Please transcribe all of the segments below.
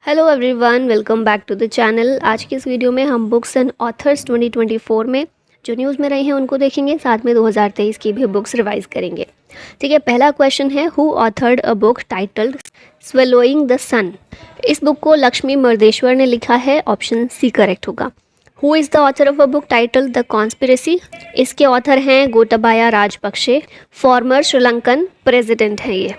Hello everyone, welcome back to the channel. आज की इस वीडियो में हम बुक्स एंड ऑथर्स 2024 में जो न्यूज़ में रहे हैं उनको देखेंगे, साथ में 2023 की भी बुक्स रिवाइज करेंगे। ठीक है, पहला क्वेश्चन है, who authored a book titled swallowing the sun. इस बुक को लक्ष्मी मर्देश्वर ने लिखा है, ऑप्शन सी करेक्ट होगा। Who is the author of a book titled the conspiracy. इसके ऑथर हैं Gotabaya Rajapaksa, former Sri Lankan president हैं ये।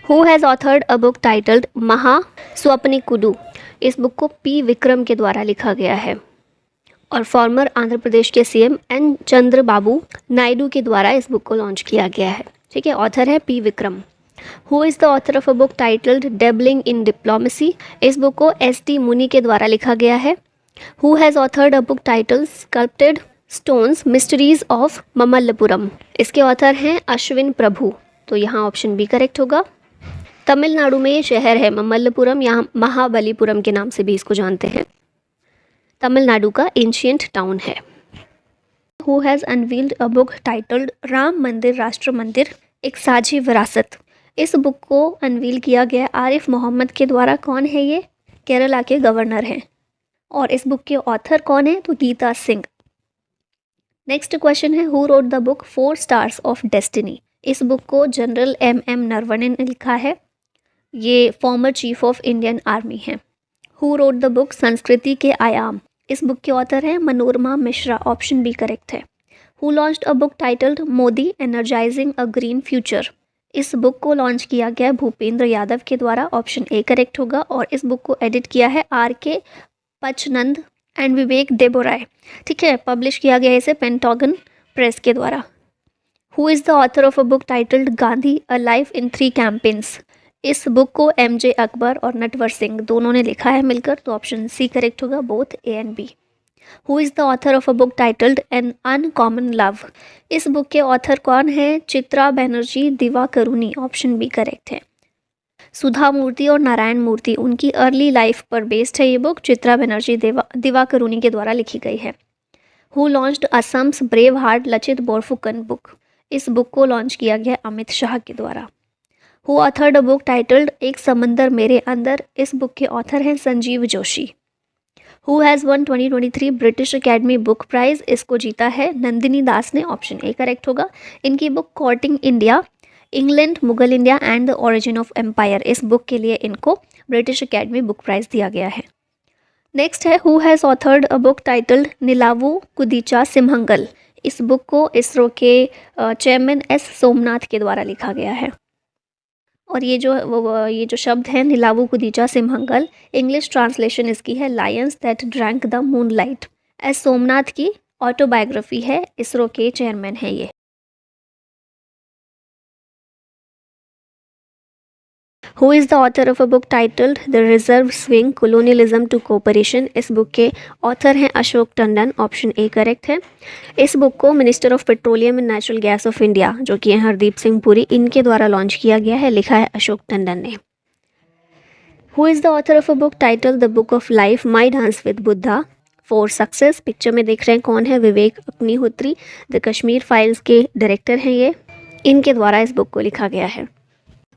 Who has authored a book titled महा स्वप्निकुडु। इस बुक को पी विक्रम के द्वारा लिखा गया है और फॉर्मर आंध्र प्रदेश के सीएम एन चंद्रबाबू नायडू के द्वारा इस बुक को लॉन्च किया गया है। ठीक है, ऑथर है P Vikram. Who is the author of a book titled dabbling in diplomacy. इस बुक को एस टी मुनि के द्वारा लिखा गया है। Who has authored a book titled sculpted stones mysteries of Mamallapuram. इसके ऑथर हैं अश्विन प्रभु, तो यहाँ ऑप्शन बी करेक्ट होगा। तमिलनाडु में ये शहर है ममल्लपुरम, यहाँ महाबलीपुरम के नाम से भी इसको जानते हैं। तमिलनाडु का एंशियंट टाउन है। Who has unveiled a book titled Ram मंदिर राष्ट्र मंदिर एक साझी विरासत। इस बुक को अनवील किया गया आरिफ मोहम्मद के द्वारा। कौन है ये? केरला के गवर्नर हैं। और इस बुक के ऑथर कौन है? तो गीता सिंह। नेक्स्ट क्वेश्चन है, who wrote the book 4 stars of destiny. इस बुक को जनरल एम नरवणे ने लिखा है, ये former chief of Indian army हैं। हु रोट द बुक संस्कृति के आयाम। इस बुक के ऑथर हैं Manorama Mishra, option B correct है। Who launched a book titled Modi energising a green future. इस बुक को लॉन्च किया गया भूपेंद्र यादव के द्वारा, ऑप्शन ए करेक्ट होगा। और इस बुक को एडिट किया है आर के पचनंद एंड विवेक देबोराय। ठीक है, पब्लिश किया गया इसे पेंटागन प्रेस के द्वारा। Who is the author of a book titled Gandhi a life in 3 campaigns. इस बुक को एम.जे. अकबर और नटवर सिंह दोनों ने लिखा है मिलकर, तो ऑप्शन सी करेक्ट होगा, both A and B. Who is the author of a book titled an uncommon love. इस बुक के ऑथर कौन है? Chitra Banerjee Divakaruni, option B correct है। सुधा मूर्ति और नारायण मूर्ति, उनकी अर्ली लाइफ पर बेस्ड है ये बुक। चित्रा बनर्जी दिवाकरुणी के द्वारा लिखी गई है। Who launched Assam's brave heart Lachit Borphukan book. इस बुक को लॉन्च किया गया अमित शाह के द्वारा। Who authored a book titled एक समंदर मेरे अंदर। इस बुक के ऑथर हैं Sanjeev Joshi. Who has won 2023 British academy book prize. इसको जीता है नंदिनी दास ने, ऑप्शन ए करेक्ट होगा। इनकी book courting India, England, Mughal India and the origin of empire, इस बुक के लिए इनको ब्रिटिश अकेडमी बुक प्राइज दिया गया है। नेक्स्ट है, who has authored a book titled Nilavu Kudicha Simhangal. इस बुक को इसरो के चेयरमैन एस सोमनाथ के द्वारा लिखा गया है। और ये जो शब्द है निलावू कुदीचा सिम्हंगल, इंग्लिश ट्रांसलेशन इसकी है lions that drank the moonlight. S Somnath की ऑटोबायोग्राफी है, इसरो के चेयरमैन है ये। Who is the author of a book titled the reserve swing colonialism to cooperation. इस बुक के ऑथर हैं Ashok Tandon, option A correct है। इस बुक को minister of petroleum and natural gas of India, जो कि हैं हरदीप सिंह पुरी, इनके द्वारा लॉन्च किया गया है, लिखा है अशोक टंडन ने। Who is the author of a book titled the book of life my dance with Buddha for success. Picture में देख रहे हैं कौन है? विवेक अग्निहोत्री, द कश्मीर फाइल्स के डायरेक्टर हैं ये, इनके द्वारा इस बुक को लिखा गया है।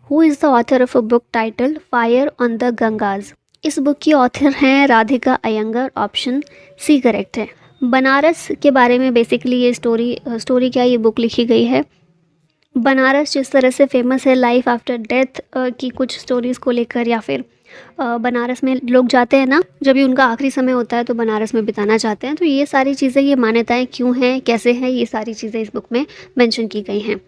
Who is the author of a book titled fire on the Ganges. इस बुक की ऑथर हैं Radhika Iyengar, option C correct है। बनारस के बारे में बेसिकली ये स्टोरी क्या ये बुक लिखी गई है। बनारस जिस तरह से फेमस है लाइफ आफ्टर डेथ की कुछ स्टोरीज़ को लेकर, या फिर बनारस में लोग जाते हैं ना, जब भी उनका आखिरी समय होता है तो बनारस में बिताना चाहते हैं, तो ये सारी चीज़ें, ये मान्यताएं क्यों हैं, कैसे हैं, ये सारी चीज़ें इस बुक में मेंशन की गई हैं।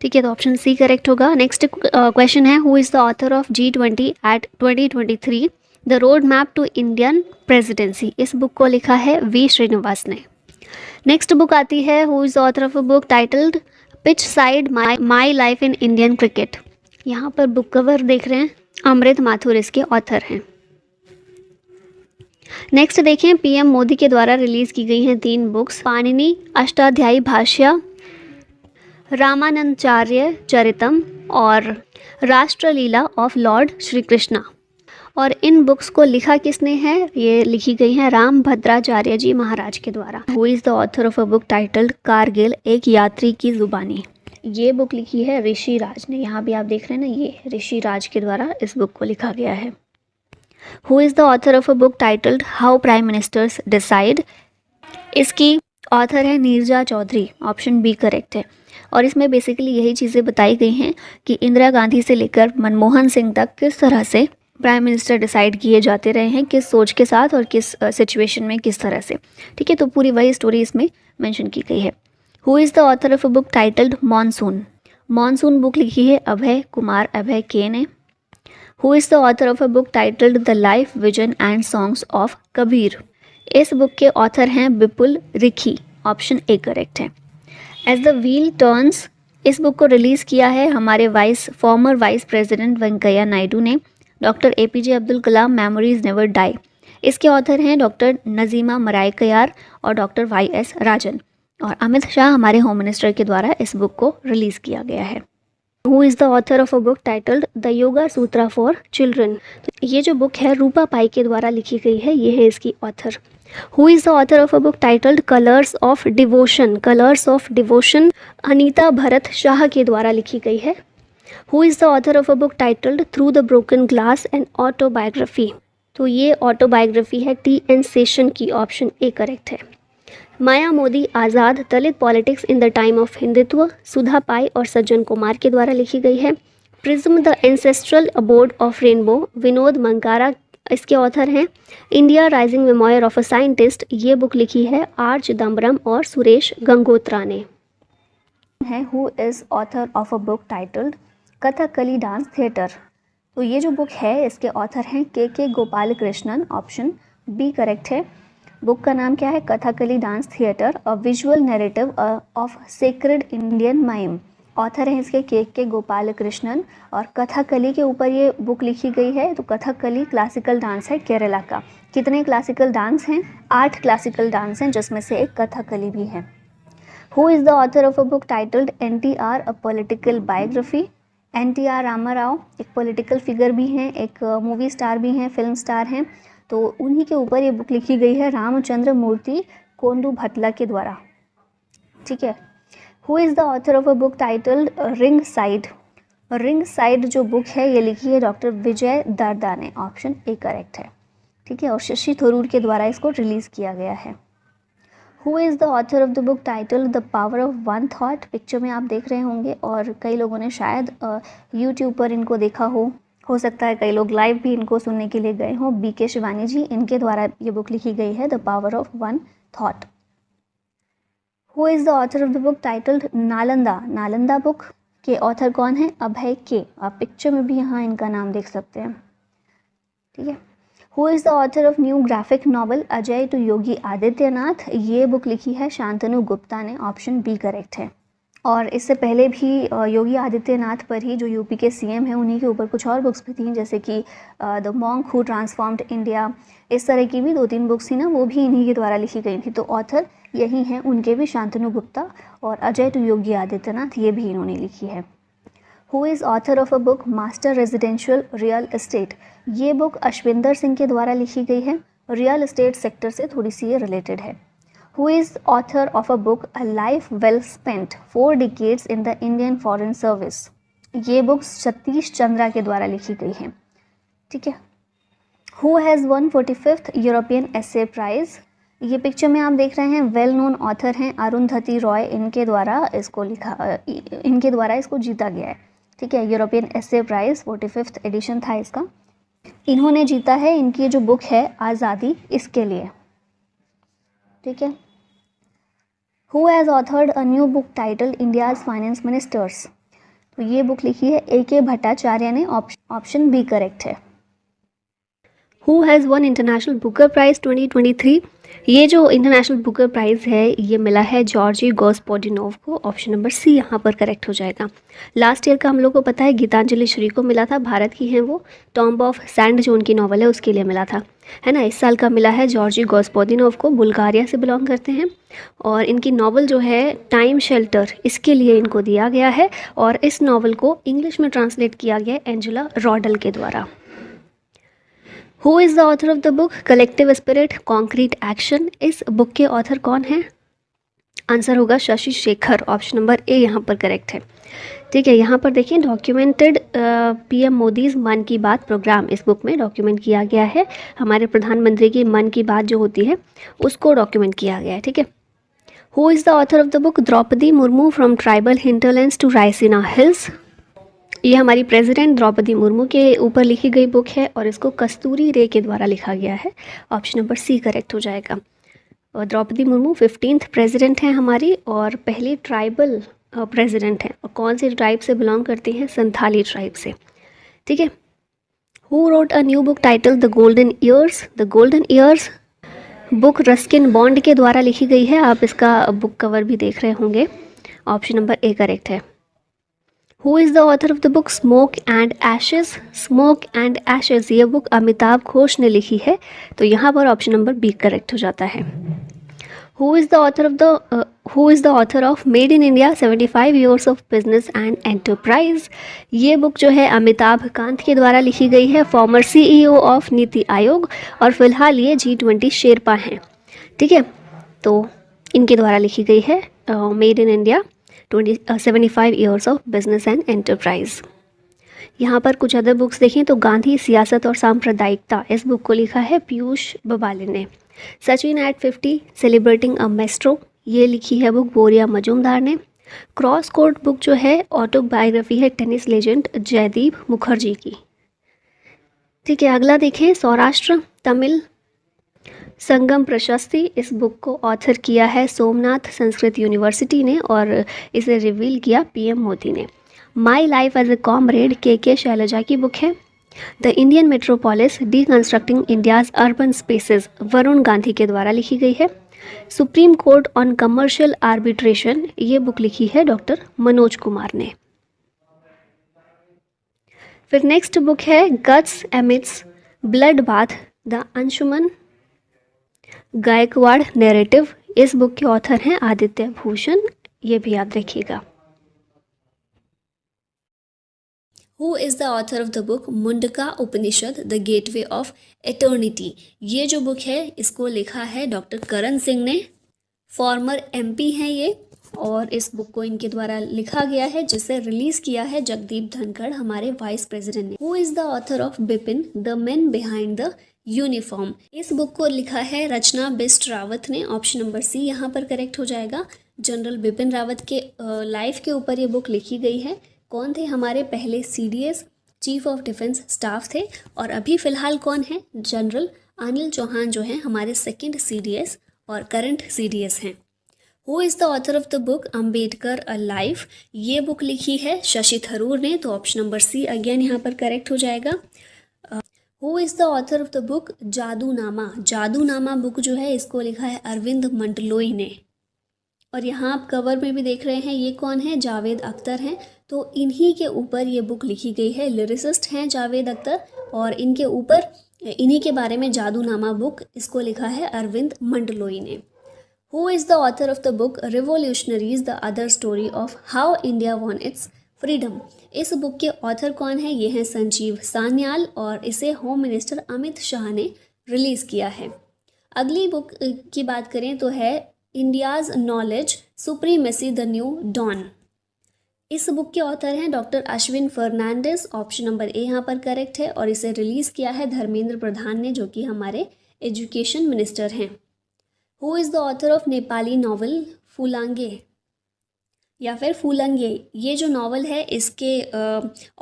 ठीक है, तो ऑप्शन सी करेक्ट होगा। नेक्स्ट क्वेश्चन है, who is the author of G20 at 2023 the road map to Indian presidency. इस बुक को लिखा है वी श्रीनिवास ने। नेक्स्ट बुक आती है, who is the author of a book titled pitch side my life in Indian cricket. यहाँ पर book cover देख रहे हैं, अमृत माथुर इसके ऑथर हैं। नेक्स्ट देखें, पीएम मोदी के द्वारा रिलीज की गई हैं 3 बुक्स, पाणिनि अष्टाध्यायी भाष्य, रामानंदाचार्य चरितम और राष्ट्रलीला ऑफ लॉर्ड श्री कृष्णा। और इन बुक्स को लिखा किसने है? ये लिखी गई हैं राम भद्राचार्य जी महाराज के द्वारा। Who is the author of a book titled Kargil एक यात्री की जुबानी। ये बुक लिखी है ऋषि राज ने। यहाँ भी आप देख रहे हैं ना, ये ऋषि राज के द्वारा इस बुक को लिखा गया है। Who is the author of a book titled how prime ministers decide. इसकी ऑथर है Neerja Chaudhary, option B correct है। और इसमें बेसिकली यही चीज़ें बताई गई हैं कि इंदिरा गांधी से लेकर मनमोहन सिंह तक किस तरह से प्राइम मिनिस्टर डिसाइड किए जाते रहे हैं, किस सोच के साथ और किस सिचुएशन में किस तरह से। ठीक है, तो पूरी वही स्टोरी इसमें मेंशन की गई है। Who is the author of a book titled monsoon. Monsoon book लिखी है अभय कुमार अभय के ने। Who is the author of a book titled the life vision and songs of Kabir. इस बुक के ऑथर हैं विपुल रिखी, ऑप्शन ए करेक्ट है। एज द व्हील टर्न्स, इस book को रिलीज़ किया है हमारे farmer vice president Venkaiah Naidu ने। Doctor APJ Abdul Kalam memories never die, इसके ऑथर हैं डॉक्टर नजीमा मरायकयार और डॉक्टर YS राजन। और अमित शाह हमारे होम मिनिस्टर के द्वारा इस बुक को रिलीज़ किया गया है। Who is the author of a book titled the yoga Sutra for children. तो ये जो बुक है रूपा पाई के द्वारा लिखी गई है, ये है इसकी author. Who is the author of a book titled colours of devotion. Colours of devotion Anita Bharat Shah के द्वारा लिखी गई है। Who is the author of a book titled through the broken glass and autobiography. तो ये ऑटोबायोग्राफी है TN सेशन की, option A correct है। Maya Modi Azad Dalit politics in the time of Hindutva Sudha Pai और सज्जन कुमार के द्वारा लिखी गई है। Prism the ancestral abode of rainbow Vinod Mankara, इसके ऑथर हैं। India rising memoir of a scientist, ये बुक लिखी है R चिदम्बरम और सुरेश गंगोत्रा ने। है who is author of a book titled Kathakali dance theatre. तो ये जो बुक है इसके ऑथर हैं KK Gopal Krishnan, option B correct है। बुक का नाम क्या है? Kathakali dance theatre, a visual narrative of sacred Indian mime. Author हैं इसके KK गोपाल कृष्णन और कथकली के ऊपर ये बुक लिखी गई है। तो कथकली क्लासिकल डांस है केरला का। कितने क्लासिकल डांस हैं? 8 क्लासिकल डांस हैं, जिसमें से एक कथकली भी है। Who is the author of a book titled NTR a political biography. NTR Rama Rao एक पॉलिटिकल फिगर भी हैं, एक मूवी स्टार भी हैं, फिल्म स्टार हैं। तो उन्हीं के ऊपर ये बुक लिखी गई है रामचंद्र मूर्ति कोंडू भटला के द्वारा। ठीक है। Who is the author of a book titled ring side. Ring side जो बुक है ये लिखी है डॉक्टर विजय दारदा ने, ऑप्शन ए करेक्ट है। ठीक है, और शशि थरूर के द्वारा इसको रिलीज़ किया गया है। Who is the author of the book title the power of one thought. Picture में आप देख रहे होंगे और कई लोगों ने शायद यूट्यूब पर इनको देखा हो सकता है कई लोग लाइव भी इनको सुनने के लिए गए हों। BK शिवानी जी, इनके द्वारा ये बुक लिखी गई है the power of one thought. Who is the author of the book titled Nalanda. Nalanda book के ऑथर कौन है? अभय के। आप पिक्चर में भी यहाँ इनका नाम देख सकते हैं। ठीक है। Who is the author of new graphic novel Ajay to Yogi Adityanath. ये बुक लिखी है शांतनु गुप्ता ने, ऑप्शन बी करेक्ट है। और इससे पहले भी योगी आदित्यनाथ पर ही जो यूपी के CM हैं उन्हीं के ऊपर कुछ और बुक्स भी थी, जैसे कि the monk who transformed India, इस तरह की भी 2-3 बुक्स थी ना, वो भी इन्हीं के द्वारा लिखी गई थी। तो ऑथर यही हैं उनके भी, शांतनु गुप्ता, और अजय टू योगी आदित्यनाथ ये भी इन्होंने लिखी है। Who is author of a book master residential real estate. ये बुक अश्विंदर सिंह के द्वारा लिखी गई है। रियल एस्टेट सेक्टर से थोड़ी सी ये रिलेटेड है। Who is author of a book a life well spent 4 decades in the Indian foreign service. ये बुक सतीश चंद्रा के द्वारा लिखी गई है। ठीक है। Who has won 45th European essay prize. ये पिक्चर में आप देख रहे हैं वेल नोन ऑथर हैं अरुंधति रॉय, इनके द्वारा इसको जीता गया है। ठीक है, European essay price 45th addition था इसका, इन्होंने जीता है। इनकी जो बुक है आज़ादी, इसके लिए। ठीक है। Who has authored a new book title India's finance ministers. तो ये बुक लिखी है AK भट्टाचार्य ने, ऑप्शन बी करेक्ट है। Who has won international Booker prize 2023। ये जो इंटरनेशनल बुकर प्राइज़ है ये मिला है जॉर्जी गॉस्पोडिनोव को, ऑप्शन नंबर सी यहाँ पर करेक्ट हो जाएगा। लास्ट ईयर का हम लोग को पता है गीतांजलि श्री को मिला था, भारत की हैं वो, टॉम्ब ऑफ सैंड जो उनकी नॉवल है उसके लिए मिला था, है ना। इस साल का मिला है जॉर्जी गॉस्पोडिनोव को, बुल्गारिया से बिलोंग करते हैं। और इनकी नॉवल जो है टाइम शेल्टर, इसके लिए इनको दिया गया है। और इस नॉवल को इंग्लिश में ट्रांसलेट किया गया है एंजेला रॉडल के द्वारा। Who is the author of the book collective spirit concrete action. इस बुक के ऑथर कौन हैं? आंसर होगा Shashi Shekhar, option number A यहाँ पर करेक्ट है। ठीक है, यहाँ पर देखिए डॉक्यूमेंटेड पीएम मोदीज़ मन की बात प्रोग्राम, इस बुक में डॉक्यूमेंट किया गया है। हमारे प्रधानमंत्री की मन की बात जो होती है उसको डॉक्यूमेंट किया गया है। ठीक है, who is the author of the book Draupadi Murmu from tribal hinterlands to Raisina hills. ये हमारी प्रेसिडेंट द्रौपदी मुर्मू के ऊपर लिखी गई बुक है और इसको कस्तूरी रे के द्वारा लिखा गया है। ऑप्शन नंबर सी करेक्ट हो जाएगा। और द्रौपदी मुर्मू 15th प्रेसिडेंट हैं हमारी और पहली ट्राइबल प्रेसिडेंट हैं। और कौन सी ट्राइब से बिलोंग करती हैं? संथाली ट्राइब से। ठीक है, who wrote a new book title the golden years. The golden years book Ruskin bond के द्वारा लिखी गई है। आप इसका बुक कवर भी देख रहे होंगे। ऑप्शन नंबर ए करेक्ट है। Who is the author of the book smoke and Ashes. Smoke and Ashes ये बुक अमिताभ घोष ने लिखी है, तो यहाँ पर ऑप्शन नंबर बी करेक्ट हो जाता है। Who is the author of made in India 75 years of business and enterprise. ये बुक जो है अमिताभ कांत के द्वारा लिखी गई है, farmer CEO of NITI Aayog, और फिलहाल ये G20 शेरपा हैं। ठीक है, तो इनके द्वारा लिखी गई है made in India 75 years of business and enterprise. यहाँ पर कुछ अदर बुक्स देखें तो गांधी सियासत और सांप्रदायिकता, इस बुक को लिखा है पीयूष बबाले ने। Sachin at 50 celebrating a maestro, ये लिखी है बुक बोरिया मजूमदार ने। क्रॉस कोर्ट बुक जो है ऑटोबायोग्राफी है टेनिस लेजेंड जयदीप मुखर्जी की। ठीक है, अगला देखें सौराष्ट्र तमिल संगम प्रशस्ति, इस बुक को ऑथर किया है सोमनाथ संस्कृत यूनिवर्सिटी ने और इसे रिवील किया PM मोदी ने। My life as a comrade K Shailaja की बुक है। The Indian metropolis deconstructing India's urban spaces Varun Gandhi के द्वारा लिखी गई है। Supreme court on commercial arbitration, ये बुक लिखी है डॉक्टर मनोज कुमार ने। फिर नेक्स्ट बुक है guts amidst blood bath the Anshuman Gaekwad narrative, इस बुक के ऑथर हैं आदित्य भूषण, ये भी याद रखिएगा। Who is the author of the book Mundka Upanishad the gateway of eternity. ये जो बुक है इसको लिखा है डॉक्टर करण सिंह ने, फॉर्मर MP हैं ये, और इस बुक को इनके द्वारा लिखा गया है जिसे रिलीज़ किया है जगदीप धनखड़ हमारे वाइस प्रेसिडेंट ने। Who is the author of Bipin the man behind the uniform, इस बुक को लिखा है रचना बिस्ट रावत ने। ऑप्शन नंबर सी यहाँ पर करेक्ट हो जाएगा। जनरल बिपिन रावत के लाइफ के ऊपर ये बुक लिखी गई है। कौन थे? हमारे पहले CDS chief of defence staff थे, और अभी फ़िलहाल कौन है? जनरल अनिल चौहान जो हैं हमारे सेकंड CDS और करंट CDS हैं। Who is the author of the book Ambedkar a life, ये बुक लिखी है शशि थरूर ने, तो ऑप्शन नंबर सी अगेन यहाँ पर करेक्ट हो जाएगा। Who is the author of the book Jadunama. Jadunama book जो है इसको लिखा है अरविंद मंडलोई ने, और यहाँ आप कवर में भी देख रहे हैं ये कौन है? जावेद अख्तर हैं, तो इन्हीं के ऊपर ये बुक लिखी गई है। लिरिसिस्ट हैं जावेद अख्तर, और इनके ऊपर इन्हीं के बारे में जादूनामा बुक इसको लिखा है अरविंद मंडलोई ने। Who is the author of the book revolutionaries the other story of how India won it's freedom, इस बुक के ऑथर कौन है? ये हैं संजीव सान्याल, और इसे होम मिनिस्टर अमित शाह ने रिलीज़ किया है। अगली बुक की बात करें तो है India's knowledge supremacy the new dawn, इस बुक के ऑथर हैं doctor Ashwin Fernandes. Option number A यहाँ पर करेक्ट है, और इसे रिलीज़ किया है धर्मेंद्र प्रधान ने, जो कि हमारे एजुकेशन मिनिस्टर हैं। Who is the author of Nepali novel Phulange या फिर फूलंगे, ये जो नावल है इसके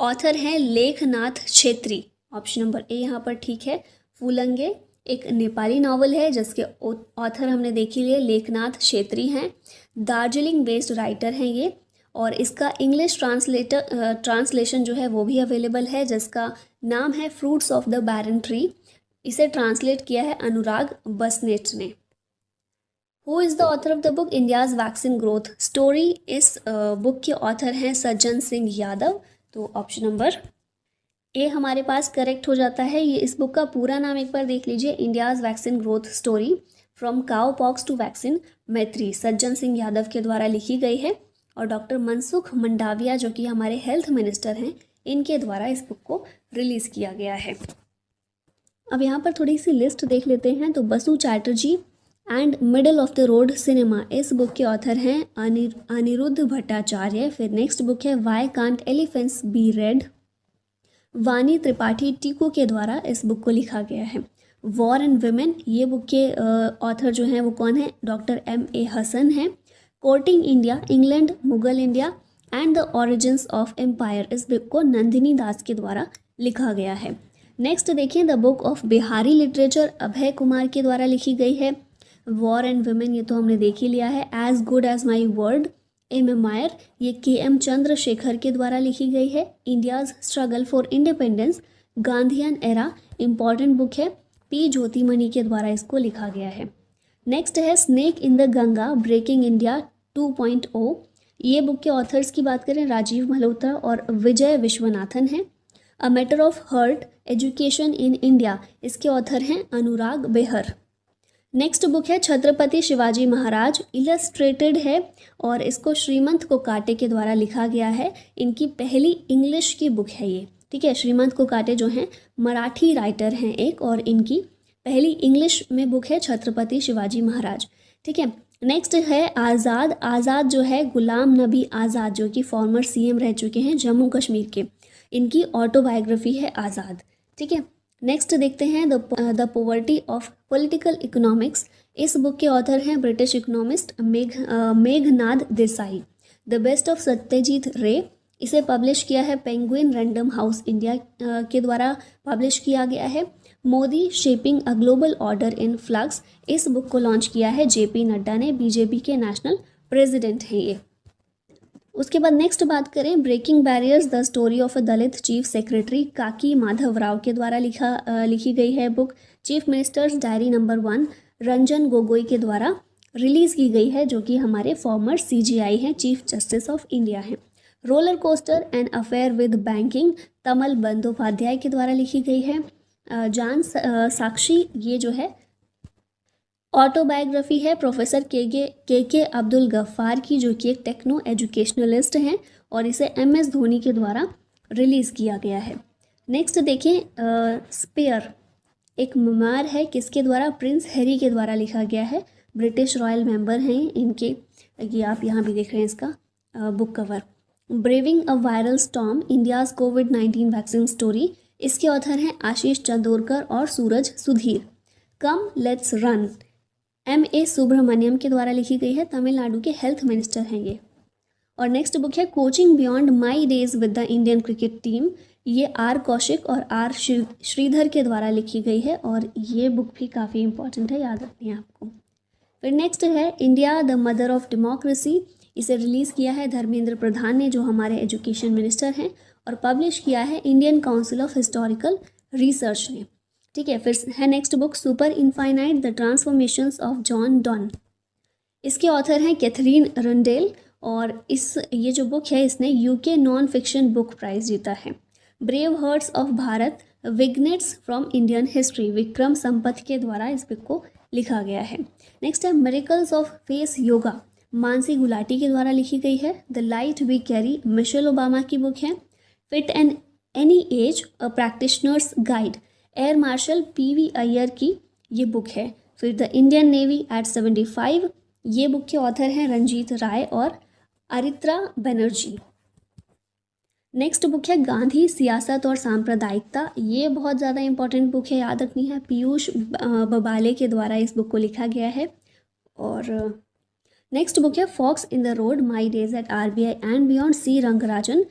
ऑथर हैं Lekhnath Chhetri. Option number A यहाँ पर ठीक है। फूलंगे एक नेपाली नावल है जिसके ऑथर हमने देखी लिए लेखनाथ छेत्री हैं। दार्जिलिंग बेस्ड राइटर हैं ये, और इसका इंग्लिश ट्रांसलेशन जो है वो भी अवेलेबल है जिसका नाम है fruits of the barren tree. इसे ट्रांसलेट किया है अनुराग बसनेट ने। Who is the author of the book India's vaccine growth story, इस बुक के ऑथर हैं सज्जन सिंह यादव, तो ऑप्शन नंबर ए हमारे पास करेक्ट हो जाता है। ये इस बुक का पूरा नाम एक बार देख लीजिए, India's vaccine growth story from cowpox to vaccine Maitri, Sajjan Singh Yadav के द्वारा लिखी गई है, और डॉक्टर मनसुख मंडाविया जो कि हमारे हेल्थ मिनिस्टर हैं इनके द्वारा इस बुक को रिलीज़ किया गया है। अब यहाँ पर थोड़ी सी लिस्ट देख लेते हैं। तो Basu Chatterjee and middle of the road cinema, इस बुक के ऑथर हैं अनिरुद्ध भट्टाचार्य। फिर नेक्स्ट बुक है why can't elephants be red, Vani Tripathi Tiku के द्वारा इस बुक को लिखा गया है। वॉर एंड वुमेन, ये बुक के ऑथर जो हैं वो कौन है, डॉक्टर M.A. हसन हैं। Courting India, England, Mughal India and the origins of empire, इस बुक को नंदिनी दास के द्वारा लिखा गया है। नेक्स्ट देखिए the book of Bihari literature, Abhay Kumar के द्वारा लिखी गई है। वॉर एंड वुमेन, ये तो हमने देख ही लिया है। As good as my word, a memoir, ये K.M. चंद्रशेखर के द्वारा लिखी गई है। India's struggle for independence, Gandhian era, important book है, P. ज्योतिमणि के द्वारा इसको लिखा गया है। नेक्स्ट है snake in the Ganga, breaking India 2.0, ये बुक के ऑथर्स की बात करें राजीव मल्होत्रा और विजय विश्वनाथन हैं। A matter of heart, education in India, इसके ऑथर हैं अनुराग बेहर। नेक्स्ट बुक है छत्रपति शिवाजी महाराज, इलस्ट्रेटेड है और इसको श्रीमंत कोकाटे के द्वारा लिखा गया है। इनकी पहली इंग्लिश की बुक है ये, ठीक है। श्रीमंत कोकाटे जो हैं मराठी राइटर हैं एक, और इनकी पहली इंग्लिश में बुक है छत्रपति शिवाजी महाराज, ठीक है। नेक्स्ट है आज़ाद, आज़ाद जो है गुलाम नबी आज़ाद, जो कि फॉर्मर CM रह चुके हैं जम्मू कश्मीर के, इनकी ऑटोबायोग्राफी है आज़ाद, ठीक है। नेक्स्ट देखते हैं the poverty of political economics, इस बुक के ऑथर हैं British economist Meghnad Desai. The best of Satyajit रे, इसे पब्लिश किया है पेंगुइन रैंडम हाउस इंडिया के द्वारा पब्लिश किया गया है। Modi shaping a global order in flux, इस बुक को लॉन्च किया है JP नड्डा ने, BJP के नेशनल प्रेसिडेंट हैं ये। उसके बाद नेक्स्ट बात करें breaking barriers, the story of a Dalit chief secretary, Kaki Madhava Rao के द्वारा लिखी गई है book. Chief minister's diary number 1, Ranjan Gogoi के द्वारा रिलीज़ की गई है, जो कि हमारे फॉर्मर CJI हैं, चीफ जस्टिस ऑफ इंडिया हैं। Roller coaster and affair with banking, Tamal Bandyopadhyay के द्वारा लिखी गई है। जान साक्षी, ये जो है ऑटोबायोग्राफी है प्रोफेसर के अब्दुल गफ्फार की, जो कि एक टेक्नो एजुकेशनलिस्ट हैं, और इसे MS धोनी के द्वारा रिलीज़ किया गया है। नेक्स्ट देखें स्पेयर, एक मेमोयर है, किसके द्वारा, प्रिंस हैरी के द्वारा लिखा गया है। ब्रिटिश रॉयल मेंबर हैं इनके, ये आप यहाँ भी देख रहे हैं इसका book cover. Braving a viral storm, India's COVID-19 vaccine story, इसके ऑथर हैं आशीष चंदोरकर और Suraj Sudhir. Come let's run, M.A. Subramanian के द्वारा लिखी गई है, तमिलनाडु के हेल्थ मिनिस्टर हैं ये। और नेक्स्ट बुक है coaching beyond my days with the Indian cricket team, ये R. कौशिक और R. श्रीधर के द्वारा लिखी गई है, और ये बुक भी काफ़ी इंपॉर्टेंट है, याद रखनी है आपको। फिर नेक्स्ट है India the mother of democracy, इसे रिलीज़ किया है धर्मेंद्र प्रधान ने, जो हमारे एजुकेशन मिनिस्टर हैं, और पब्लिश किया है Indian council of historical research ने, ठीक है। फिर है next book super infinite, the transformations of John Donne, इसके ऑथर हैं कैथरीन रंडेल, और ये जो बुक है इसने UK non fiction book prize जीता है। Brave hearts of Bharat, vignettes from Indian history, Vikram Sampath के द्वारा इस बुक को लिखा गया है। नेक्स्ट है miracles of face yoga, Mansi Gulati के द्वारा लिखी गई है। The light we carry, Michelle Obama की बुक है। Fit and any age, a practitioner's guide, air marshal PV Iyer की ये बुक है। फिर द इंडियन नेवी एट 75, ये बुक के ऑथर हैं रंजीत राय और अरित्रा बनर्जी। नेक्स्ट बुक है गांधी सियासत और सांप्रदायिकता, ये बहुत ज़्यादा इंपॉर्टेंट बुक है, याद रखनी है। पीयूष बबाले के द्वारा इस बुक को लिखा गया है। और नेक्स्ट बुक है forks in the road, my days at RBI and beyond, C. Rangarajan,